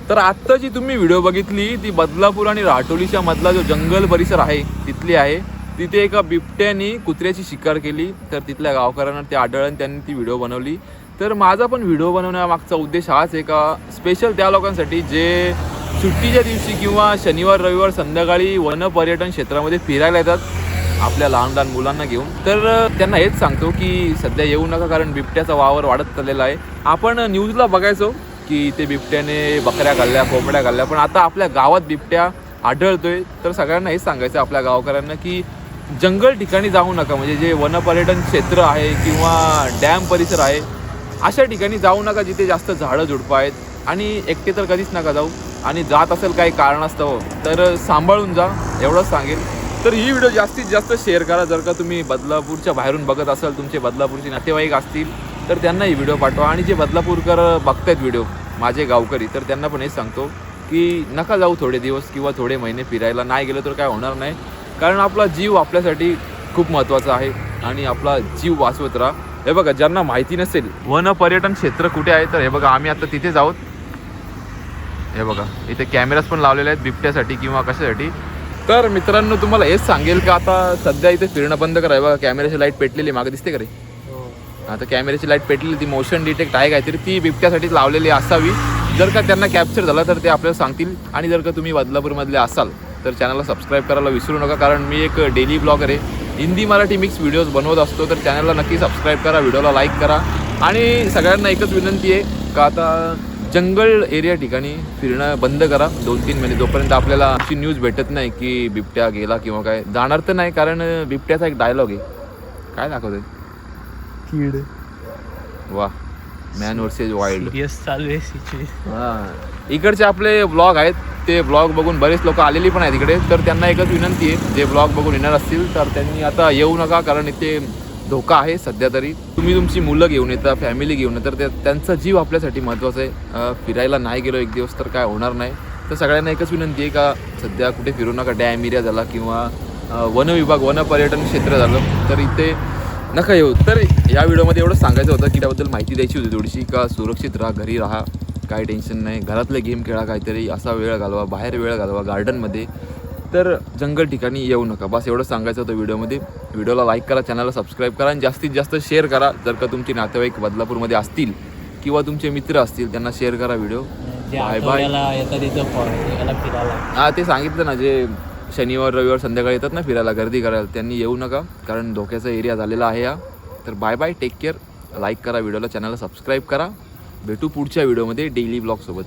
तर आत्ता जी तुम्ही व्हिडिओ बघितली ती बदलापूर आणि राटोलीच्या मधला जो जंगल परिसर आहे तिथली आहे. तिथे एका बिबट्याने कुत्र्याची शिकार केली, तर तिथल्या गावकऱ्यांना ते आढळलं आणि त्यांनी ती व्हिडिओ बनवली. तर माझा पण व्हिडिओ बनवण्यामागचा उद्देश हाच आहे का स्पेशल त्या लोकांसाठी जे सुट्टीच्या दिवशी किंवा शनिवार रविवार संध्याकाळी वन पर्यटन क्षेत्रामध्ये फिरायला येतात आपल्या लहान लहान मुलांना घेऊन. तर त्यांना हेच सांगतो की सध्या येऊ नका, कारण बिबट्याचा वावर वाढत चाललेला आहे. आपण न्यूजला बघायचो की ते बिबट्याने बकऱ्या खाल्ल्या, कोंबड्या खाल्ल्या, पण आता आपल्या गावात बिबट्या आढळतोय. तर सगळ्यांना हेच सांगायचं आपल्या गावकऱ्यांना की जंगल ठिकाणी जाऊ नका, म्हणजे जे वनपर्यटन क्षेत्र आहे किंवा डॅम परिसर आहे अशा ठिकाणी जाऊ नका जिथे जास्त झाडं झुडपं आहेत. आणि एकटे तर कधीच नका जाऊ, आणि जात असेल काही कारणास्तव तर सांभाळून जा, एवढंच सांगेल. तर ही व्हिडिओ जास्तीत जास्त शेअर करा. जर का तुम्ही बदलापूरच्या बाहेरून बघत असाल, तुमचे बदलापूरचे नातेवाईक असतील तर त्यांना ही व्हिडिओ पाठवा. आणि जे बदलापूरकर बघतायत व्हिडिओ माझे गावकरी, तर त्यांना पण हेच सांगतो की नका जाऊ थोडे दिवस किंवा थोडे महिने फिरायला. नाही गेलं तर काय होणार नाही, कारण आपला जीव आपल्यासाठी खूप महत्त्वाचा आहे आणि आपला जीव वाचवत राहा. हे बघा, ज्यांना माहिती नसेल वन पर्यटन क्षेत्र कुठे आहे, तर हे बघा आम्ही आता तिथेच आहोत. हे बघा इथे कॅमेराज पण लावलेले आहेत बिबट्यासाठी किंवा कशासाठी. तर मित्रांनो तुम्हाला हेच सांगेल का आता सध्या इथे फिरणं बंद करा. हे बघा कॅमेऱ्याची लाईट पेटलेली मागे दिसते का रे? आता कॅमेऱ्याची लाईट पेटलेली, ती मोशन डिटेक्ट आहे काहीतरी, ती बिबट्यासाठी लावलेली असावी. जर का त्यांना कॅप्चर झालं तर ते आपल्याला सांगतील. आणि जर का तुम्ही बदलापूरमधले असाल तर चॅनलला सबस्क्राईब करायला विसरू नका, कारण मी एक डेली ब्लॉगर आहे, हिंदी मराठी मिक्स व्हिडिओज बनवत असतो. तर चॅनलला नक्की सबस्क्राईब करा, व्हिडिओला लाईक करा. आणि सगळ्यांना एकच विनंती आहे का आता जंगल एरिया ठिकाणी फिरणं बंद करा 2-3 महिने, जोपर्यंत आपल्याला अशी न्यूज भेटत नाही की बिबट्या गेला किंवा काय. जाणार तर नाही, कारण बिबट्याचा एक डायलॉग आहे, काय दाखवतोय? कीड. वा, मॅन वर्सेस वाईल्ड. चालू आहे. हां, इकडचे आपले ब्लॉग आहेत, ते ब्लॉग बघून बरेच लोक आलेली पण आहेत इकडे. तर त्यांना एकच विनंती आहे, जे ब्लॉग बघून येणार असतील तर त्यांनी आता येऊ नका, कारण इथे धोका आहे सध्या तरी. तुम्ही तुमची मुलं घेऊन येता, फॅमिली घेऊन येता, तर त्यांचा जीव आपल्यासाठी महत्त्वाचा आहे. फिरायला नाही गेलो एक दिवस तर काय होणार नाही. तर सगळ्यांना एकच विनंती आहे का सध्या कुठे फिरू नका. डॅम एरिया झाला किंवा वन विभाग, वन पर्यटन क्षेत्र झालं तर इथे नका येऊ. तर या व्हिडिओमध्ये एवढंच सांगायचं होतं की त्याबद्दल माहिती द्यायची होती थोडीशी, का सुरक्षित राहा, घरी राहा, काय टेन्शन नाही, घरातले गेम खेळा, काहीतरी असा वेळ घालवा, बाहेर वेळ घालवा गार्डनमध्ये. तर जंगल ठिकाणी येऊ नका, बस एवढं सांगायचं होतं व्हिडिओमध्ये. व्हिडिओला लाईक करा, चॅनलला सबस्क्राईब करा आणि जास्तीत जास्त शेअर करा. जर का तुमचे नातेवाईक बदलापूरमध्ये असतील किंवा तुमचे मित्र असतील त्यांना शेअर करा व्हिडिओ. Bye bye. हां, ते सांगितलं ना, जे शनिवार रविवार संध्याकाळी येतात ना फिरायला, गर्दी करायला, त्यांनी येऊ नका, कारण धोक्याचा एरिया झालेला आहे हा. तर bye bye, take care. Like करा व्हिडिओला, चॅनलला सबस्क्राईब करा. भेटू पुढच्या व्हिडिओमध्ये डेली ब्लॉगसोबत.